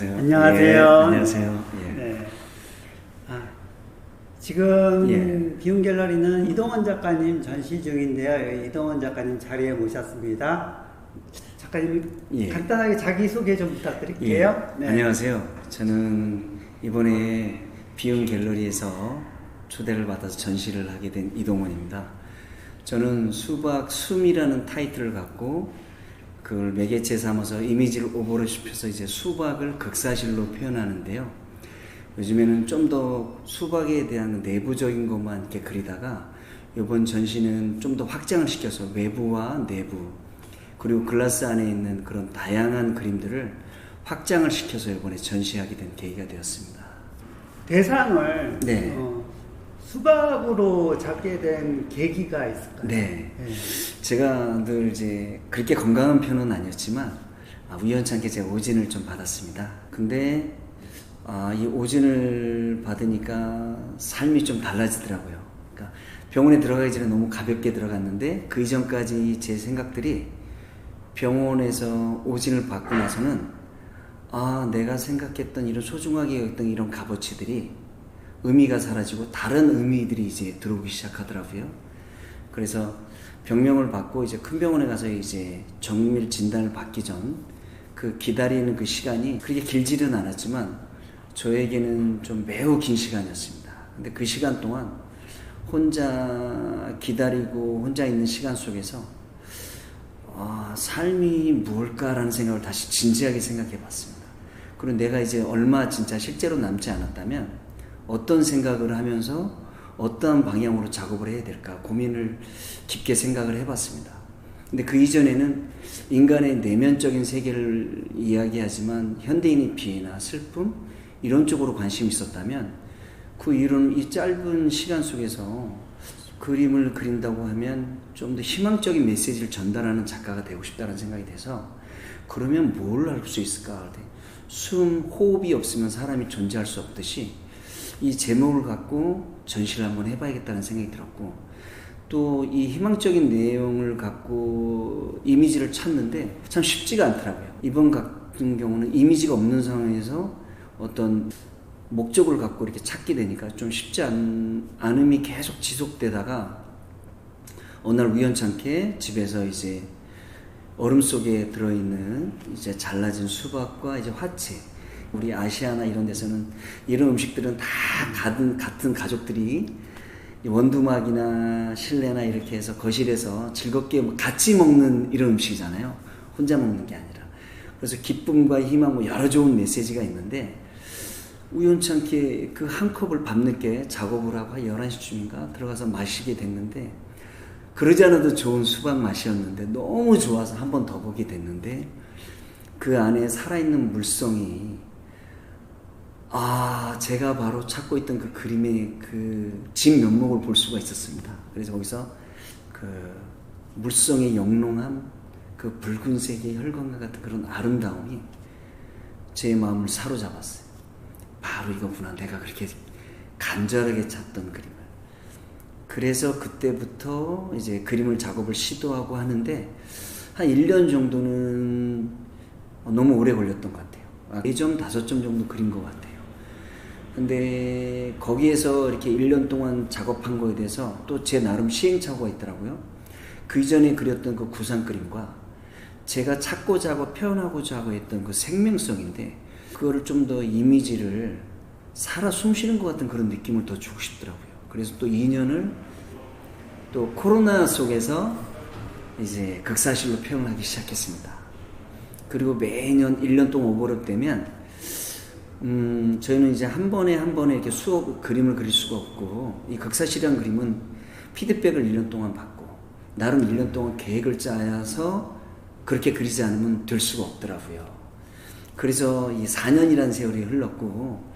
안녕하세요. 안녕하세요. 예, 안녕하세요. 예. 네. 지금 예. 비움 갤러리는 이동원 작가님 전시 중인데요. 이동원 작가님 자리에 모셨습니다. 작가님 예. 간단하게 자기소개 좀 부탁드릴게요. 예. 안녕하세요. 저는 이번에 비움 갤러리에서 초대를 받아서 전시를 하게 된 이동원입니다. 저는 수박 숨이라는 타이틀을 갖고 그걸 매개체 삼아서 이미지를 오버를 시켜서 이제 수박을 극사실로 표현하는데요. 요즘에는 좀 더 수박에 대한 내부적인 것만 이렇게 그리다가 이번 전시는 좀 더 확장을 시켜서 외부와 내부 그리고 글라스 안에 있는 그런 다양한 그림들을 확장을 시켜서 이번에 전시하게 된 계기가 되었습니다. 대상을 네. 수박으로 잡게 된 계기가 있을까요? 네. 네. 제가 늘 이제 그렇게 건강한 편은 아니었지만 우연찮게 제가 오진을 좀 받았습니다. 근데 이 오진을 받으니까 삶이 좀 달라지더라고요. 그러니까 병원에 들어가기 전에 너무 가볍게 들어갔는데 그 이전까지 제 생각들이 병원에서 오진을 받고 나서는 내가 생각했던 이런 소중하게 여겼던 이런 값어치들이 의미가 사라지고 다른 의미들이 이제 들어오기 시작하더라고요. 그래서 병명을 받고 이제 큰 병원에 가서 이제 정밀 진단을 받기 전 그 기다리는 그 시간이 그렇게 길지는 않았지만 저에게는 좀 매우 긴 시간이었습니다. 근데 그 시간 동안 혼자 기다리고 혼자 있는 시간 속에서 삶이 무엇일까라는 생각을 다시 진지하게 생각해 봤습니다. 그리고 내가 이제 얼마 진짜 실제로 남지 않았다면 어떤 생각을 하면서 어떠한 방향으로 작업을 해야 될까 고민을 깊게 생각을 해봤습니다. 근데 그 이전에는 인간의 내면적인 세계를 이야기하지만 현대인의 비애나 슬픔 이런 쪽으로 관심이 있었다면 이 짧은 시간 속에서 그림을 그린다고 하면 좀 더 희망적인 메시지를 전달하는 작가가 되고 싶다는 생각이 돼서 그러면 뭘 할 수 있을까? 호흡이 없으면 사람이 존재할 수 없듯이 이 제목을 갖고 전시를 한번 해봐야겠다는 생각이 들었고 또 이 희망적인 내용을 갖고 이미지를 찾는데 참 쉽지가 않더라고요. 이번 같은 경우는 이미지가 없는 상황에서 어떤 목적을 갖고 이렇게 찾게 되니까 좀 쉽지 않음이 계속 지속되다가 어느 날 우연찮게 집에서 이제 얼음 속에 들어있는 이제 잘라진 수박과 이제 화채 우리 아시아나 이런 데서는 이런 음식들은 다 같은 가족들이 원두막이나 실내나 이렇게 해서 거실에서 즐겁게 같이 먹는 이런 음식이잖아요. 혼자 먹는 게 아니라. 그래서 기쁨과 희망 여러 좋은 메시지가 있는데 우연찮게 그 한 컵을 밤늦게 작업을 하고 한 11시쯤인가 들어가서 마시게 됐는데 그러지 않아도 좋은 수박 맛이었는데 너무 좋아서 한 번 더 보게 됐는데 그 안에 살아있는 물성이 제가 바로 찾고 있던 그 그림의 그 진면목을 볼 수가 있었습니다. 그래서 거기서 그 물성의 영롱함, 그 붉은색의 혈관과 같은 그런 아름다움이 제 마음을 사로잡았어요. 바로 이거구나. 내가 그렇게 간절하게 찾던 그림을. 그래서 그때부터 이제 그림을 작업을 시도하고 하는데 한 1년 정도는 너무 오래 걸렸던 것 같아요. 4점, 5점 정도 그린 것 같아요. 근데 거기에서 이렇게 1년 동안 작업한 거에 대해서 또 제 나름 시행착오가 있더라고요. 그 이전에 그렸던 그 구상 그림과 제가 찾고자 하고 표현하고자 하고 했던 그 생명성인데 그거를 좀 더 이미지를 살아 숨쉬는 것 같은 그런 느낌을 더 주고 싶더라고요. 그래서 또 2년을 또 코로나 속에서 이제 극사실로 표현하기 시작했습니다. 그리고 매년 1년 동안 오버랩 되면 저희는 이제 한 번에 이렇게 그림을 그릴 수가 없고 이 극사실이라는 그림은 피드백을 1년 동안 받고 나름 1년 동안 계획을 짜서 그렇게 그리지 않으면 될 수가 없더라고요. 그래서 이 4년이라는 세월이 흘렀고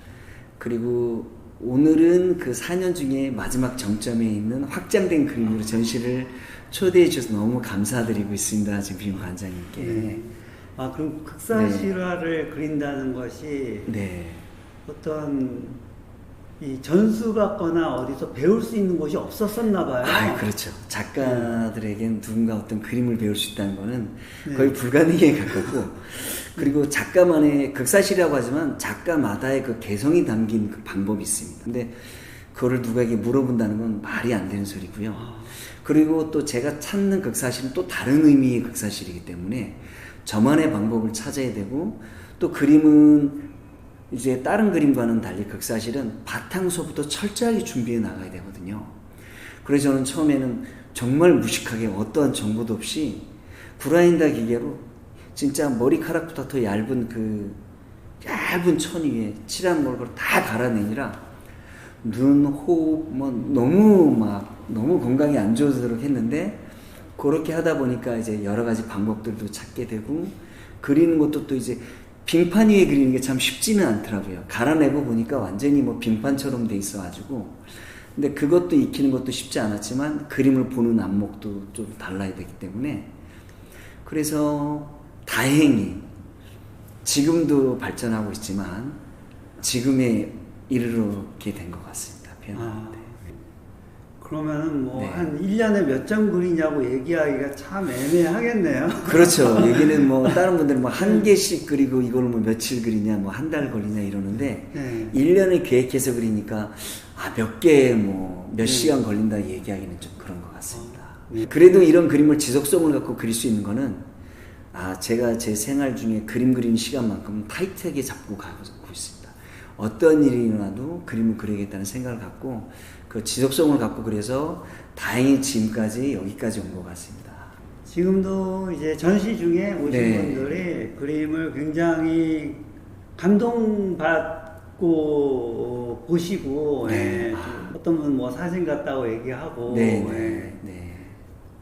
그리고 오늘은 그 4년 중에 마지막 정점에 있는 확장된 그림으로 전시를 초대해 주셔서 너무 감사드리고 있습니다. 지금 비움 관장님께. 네. 그럼 극사실화를 그린다는 것이 네. 어떤 이 전수받거나 어디서 배울 수 있는 곳이 없었었나 봐요. 아, 그렇죠. 작가들에겐 누군가 어떤 그림을 배울 수 있다는 거는 네. 거의 불가능에 가깝고, 그리고 작가만의 극사실이라고 하지만 작가마다의 그 개성이 담긴 그 방법이 있습니다. 근데 그거를 누구에게 물어본다는 건 말이 안 되는 소리고요. 그리고 또 제가 찾는 극사실은 또 다른 의미의 극사실이기 때문에 저만의 방법을 찾아야 되고, 또 그림은 이제 다른 그림과는 달리 극사실은 바탕서부터 철저하게 준비해 나가야 되거든요. 그래서 저는 처음에는 정말 무식하게 어떠한 정보도 없이 그라인더 기계로 진짜 머리카락보다 더 얇은 그 얇은 천 위에 칠한 걸 다 갈아내니라 눈, 호흡, 뭐 너무 건강이 안 좋도록 했는데, 그렇게 하다 보니까 이제 여러 가지 방법들도 찾게 되고, 그리는 것도 또 이제 빙판 위에 그리는 게 참 쉽지는 않더라고요. 갈아내고 보니까 완전히 뭐 빙판처럼 돼 있어가지고. 근데 그것도 익히는 것도 쉽지 않았지만 그림을 보는 안목도 좀 달라야 되기 때문에, 그래서 다행히 지금도 발전하고 있지만 지금에 이르게 된 것 같습니다. 표현하는데. 그러면은 뭐 네. 한 1년에 몇 장 그리냐고 얘기하기가 참 애매하겠네요. 그렇죠. 여기는 뭐 다른 분들은 뭐 한 개씩 그리고 이걸 뭐 며칠 그리냐, 뭐 한 달 걸리냐 이러는데, 네. 1년을 계획해서 그리니까 몇 개 뭐 몇 시간 걸린다 얘기하기는 좀 그런 것 같습니다. 네. 그래도 이런 그림을 지속성을 갖고 그릴 수 있는 거는, 제가 제 생활 중에 그림 그리는 시간만큼 타이트하게 잡고 가고 있습니다. 어떤 일이 일어나도 그림을 그리겠다는 생각을 갖고 그 지속성을 갖고, 그래서 다행히 지금까지 여기까지 온 것 같습니다. 지금도 이제 전시 중에 오신 네. 분들이 그림을 굉장히 감동받고 보시고, 네. 예, 어떤 분 뭐 사진 같다고 얘기하고, 네, 예, 네, 네.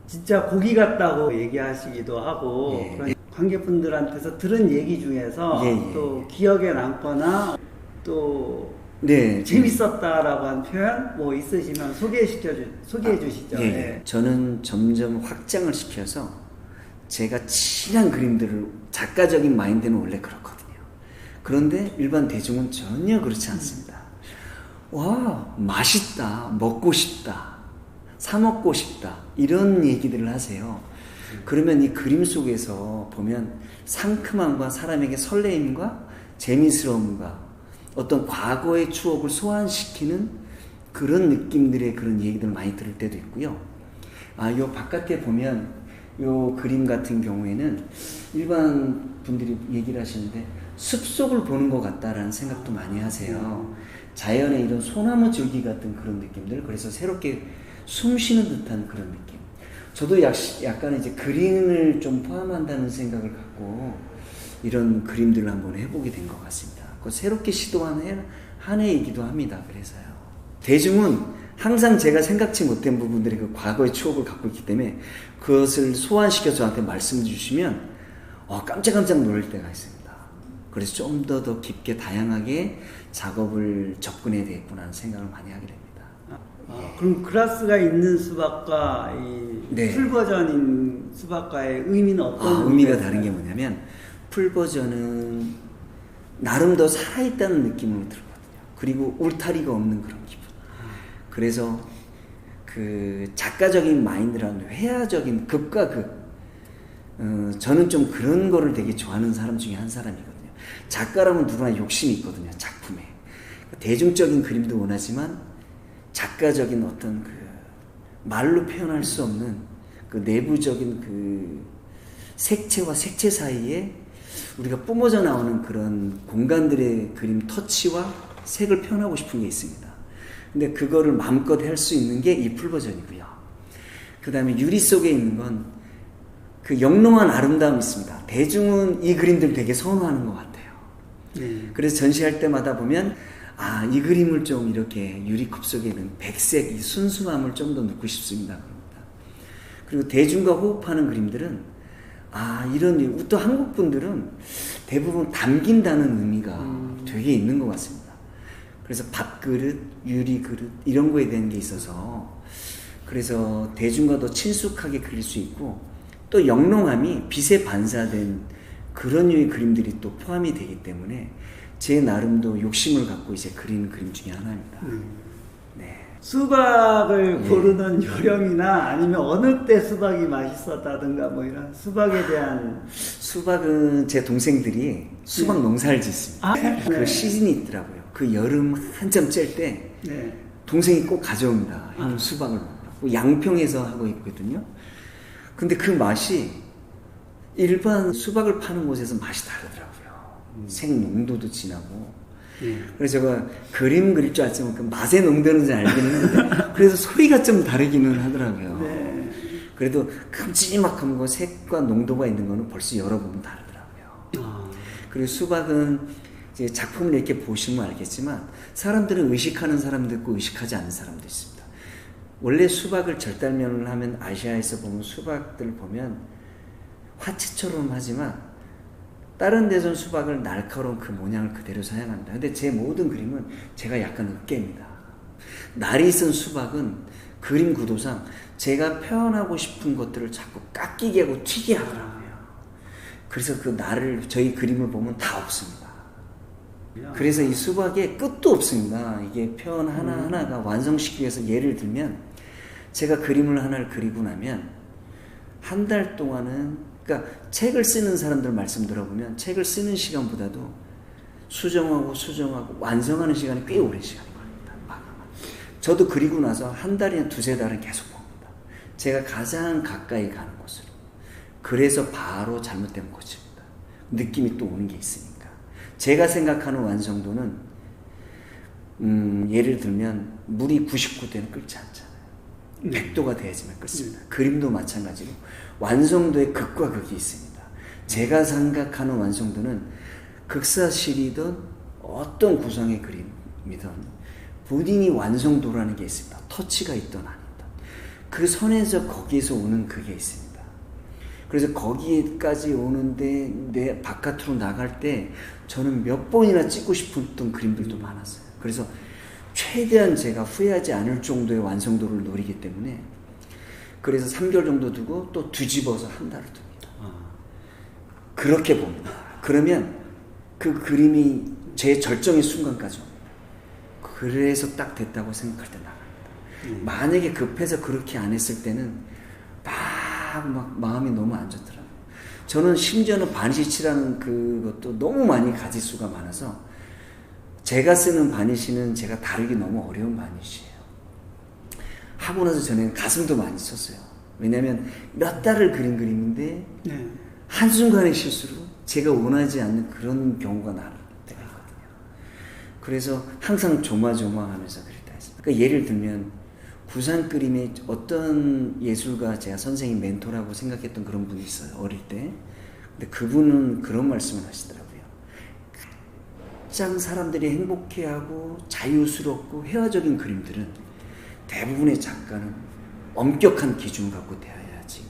진짜 고기 같다고 얘기하시기도 하고, 예. 그런 관객분들한테서 들은 얘기 중에서 예, 예. 또 기억에 남거나 또 네, 재밌었다라고 한 표현 뭐 있으시면 소개해 주시죠. 예. 예. 저는 점점 확장을 시켜서 제가 친한 그림들을, 작가적인 마인드는 원래 그렇거든요. 그런데 일반 대중은 전혀 그렇지 않습니다. 와, 맛있다, 먹고 싶다, 사 먹고 싶다, 이런 얘기들을 하세요. 그러면 이 그림 속에서 보면 상큼함과 사람에게 설레임과 재미스러움과 어떤 과거의 추억을 소환시키는 그런 느낌들의 그런 얘기들을 많이 들을 때도 있고요. 요 바깥에 보면 요 그림 같은 경우에는 일반 분들이 얘기를 하시는데 숲속을 보는 것 같다라는 생각도 많이 하세요. 자연의 이런 소나무 줄기 같은 그런 느낌들, 그래서 새롭게 숨 쉬는 듯한 그런 느낌. 저도 약간 이제 그림을 좀 포함한다는 생각을 갖고 이런 그림들을 한번 해보게 된 것 같습니다. 새롭게 시도한 한 해이기도 합니다. 그래서요. 대중은 항상 제가 생각지 못한 부분들의 그 과거의 추억을 갖고 있기 때문에 그것을 소환시켜 저한테 말씀해 주시면 깜짝깜짝 놀랄 때가 있습니다. 그래서 좀 더 깊게 다양하게 작업을 접근해야 되겠구나 하는 생각을 많이 하게 됩니다. 그럼 그라스가 있는 수박과 이 네. 풀 버전인 수박과의 의미는 어떤 의미가 다른 게 뭐냐면, 풀 버전은 나름 더 살아있다는 느낌으로 들거든요. 그리고 울타리가 없는 그런 기분. 그래서 그 작가적인 마인드라는 회화적인 극과 극, 저는 좀 그런 거를 되게 좋아하는 사람 중에 한 사람이거든요. 작가라면 누구나 욕심이 있거든요. 작품에 대중적인 그림도 원하지만 작가적인 어떤 그 말로 표현할 수 없는 그 내부적인 그 색채와 색채 사이에 우리가 뿜어져 나오는 그런 공간들의 그림 터치와 색을 표현하고 싶은 게 있습니다. 근데 그거를 마음껏 할 수 있는 게 이 풀버전이고요. 그 다음에 유리 속에 있는 건 그 영롱한 아름다움이 있습니다. 대중은 이 그림들 되게 선호하는 것 같아요. 그래서 전시할 때마다 보면 이 그림을 좀 이렇게 유리컵 속에 있는 백색 이 순수함을 좀 더 넣고 싶습니다. 그리고 대중과 호흡하는 그림들은 이런, 또 한국 분들은 대부분 담긴다는 의미가 되게 있는 것 같습니다. 그래서 밥그릇, 유리그릇 이런 거에 대한 게 있어서, 그래서 대중과 더 친숙하게 그릴 수 있고, 또 영롱함이 빛에 반사된 그런 류의 그림들이 또 포함이 되기 때문에 제 나름도 욕심을 갖고 이제 그리는 그림 중에 하나입니다. 네. 수박을 예. 고르는 요령이나 아니면 어느 때 수박이 맛있었다든가 뭐 이런 수박에 대한 수박은 제 동생들이 수박 농사를 짓습니다. 그 네. 시즌이 있더라고요. 그 여름 한참 짤 때 네. 동생이 꼭 가져옵니다. 형 수박을 먹으라고. 양평에서 하고 있거든요. 근데 그 맛이 일반 수박을 파는 곳에서 맛이 다르더라고요. 생농도도 진하고. 그래서 제가 그림 그릴 줄 알지만 그 맛의 농도는 잘 알긴 했는데 그래서 소리가 좀 다르기는 하더라고요. 네. 그래도 큼지막한 거 색과 농도가 있는 거는 벌써 열어보면 다르더라고요. 그리고 수박은 이제 작품을 이렇게 보시면 알겠지만 사람들은 의식하는 사람도 있고 의식하지 않는 사람도 있습니다. 원래 수박을 절단면을 하면 아시아에서 보면 수박들 보면 화채처럼 하지만 다른 데선 수박을 날카로운 그 모양을 그대로 사용합니다. 근데 제 모든 그림은 제가 약간 으깨입니다. 날이 있은 수박은 그림 구도상 제가 표현하고 싶은 것들을 자꾸 깎이게 하고 튀게 하더라고요. 그래서 그 날을 저희 그림을 보면 다 없습니다. 그래서 이 수박에 끝도 없습니다. 이게 표현 하나하나가 완성시키기 위해서 예를 들면 제가 그림을 하나를 그리고 나면 한 달 동안은 그러니까 책을 쓰는 사람들 말씀 들어보면 책을 쓰는 시간보다도 수정하고 완성하는 시간이 꽤 오랜 시간이 걸립니다. 저도 그리고 나서 한 달이나 두세 달은 계속 봅니다. 제가 가장 가까이 가는 곳으로. 그래서 바로 잘못되면 고칩니다. 느낌이 또 오는 게 있으니까. 제가 생각하는 완성도는 예를 들면 물이 99도는 끓지 않잖아요. 100도가 돼야지만 끓습니다. 그림도 마찬가지로 완성도의 극과 극이 있습니다. 제가 생각하는 완성도는 극사실이든 어떤 구성의 그림이든 본인이 완성도라는 게 있습니다. 터치가 있든 아니든 그 선에서 거기에서 오는 그게 있습니다. 그래서 거기까지 오는데 내 바깥으로 나갈 때 저는 몇 번이나 찍고 싶었던 그림들도 많았어요. 그래서 최대한 제가 후회하지 않을 정도의 완성도를 노리기 때문에 그래서 3개월 정도 두고 또 뒤집어서 한 달을 둡니다. 그렇게 봅니다. 그러면 그 그림이 제 절정의 순간까지 옵니다. 그래서 딱 됐다고 생각할 때 나갑니다. 만약에 급해서 그렇게 안 했을 때는 막 마음이 너무 안 좋더라고요. 저는 심지어는 바니시치라는 그것도 너무 많이 가지수가 많아서 제가 쓰는 바니시는 제가 다루기 너무 어려운 바니시예요. 하고 나서 저는 가슴도 많이 썼어요. 왜냐하면 몇 달을 그린 그림인데 한순간의 실수로 제가 원하지 않는 그런 경우가 나올 때가 있거든요. 그래서 항상 조마조마하면서 그랬다 했습니다. 그러니까 예를 들면 구상 그림의 어떤 예술가 제가 선생님 멘토라고 생각했던 그런 분이 있어요. 어릴 때. 근데 그분은 그런 말씀을 하시더라고요. 가장 사람들이 행복해하고 자유스럽고 회화적인 그림들은 대부분의 작가는 엄격한 기준을 갖고 되어야지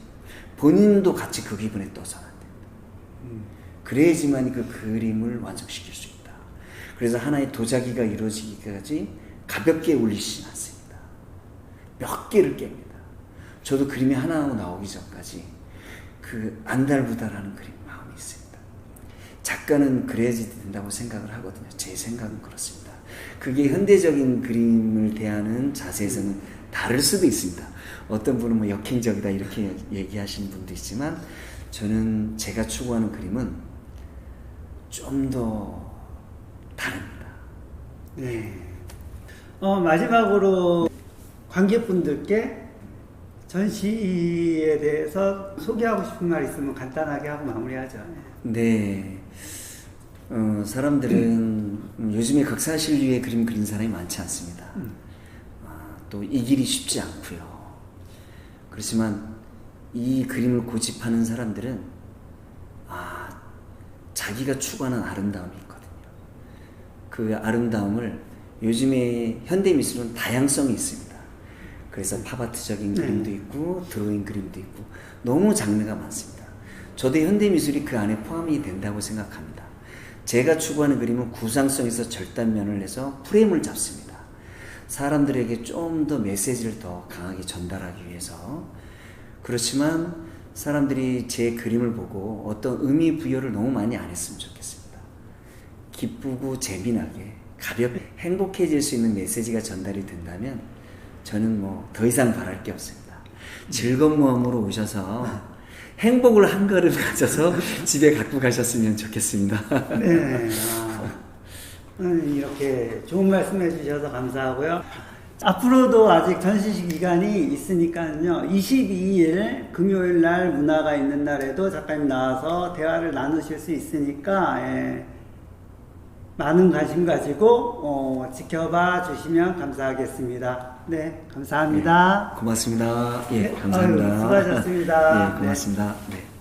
본인도 같이 그 기분에 떠서는 안 된다. 그래야지만 그 그림을 완성시킬 수 있다. 그래서 하나의 도자기가 이루어지기까지 가볍게 올리시지 않습니다. 몇 개를 깹니다. 저도 그림이 하나 나오기 전까지 그 안달부달하는 그림 마음이 있습니다. 작가는 그래야지 된다고 생각을 하거든요. 제 생각은 그렇습니다. 그게 현대적인 그림을 대하는 자세에서는 다를 수도 있습니다. 어떤 분은 뭐 역행적이다 이렇게 얘기하시는 분도 있지만 저는 제가 추구하는 그림은 좀 더 다릅니다. 네. 마지막으로 관객분들께 전시에 대해서 소개하고 싶은 말 있으면 간단하게 하고 마무리하죠. 네. 사람들은 요즘에 극사실류의 그림 그린 사람이 많지 않습니다. 또 이 길이 쉽지 않고요. 그렇지만 이 그림을 고집하는 사람들은 자기가 추구하는 아름다움이 있거든요. 그 아름다움을 요즘에 현대미술은 다양성이 있습니다. 그래서 팝아트적인 그림도 있고 드로잉 그림도 있고 너무 장르가 많습니다. 저도 현대미술이 그 안에 포함이 된다고 생각합니다. 제가 추구하는 그림은 구상성에서 절단면을 내서 프레임을 잡습니다. 사람들에게 좀 더 메시지를 더 강하게 전달하기 위해서. 그렇지만 사람들이 제 그림을 보고 어떤 의미 부여를 너무 많이 안 했으면 좋겠습니다. 기쁘고 재미나게 가볍게 행복해질 수 있는 메시지가 전달이 된다면 저는 뭐 더 이상 바랄 게 없습니다. 즐거운 마음으로 오셔서 행복을 한 걸음 가져서 집에 갖고 가셨으면 좋겠습니다. 네. 이렇게 좋은 말씀 해주셔서 감사하고요. 앞으로도 아직 전시식 기간이 있으니까요. 22일 금요일 날 문화가 있는 날에도 작가님 나와서 대화를 나누실 수 있으니까 많은 관심 가지고 지켜봐 주시면 감사하겠습니다. 네, 감사합니다. 네, 고맙습니다. 예, 네, 감사합니다. 수고하셨습니다. 예, 고맙습니다. 네.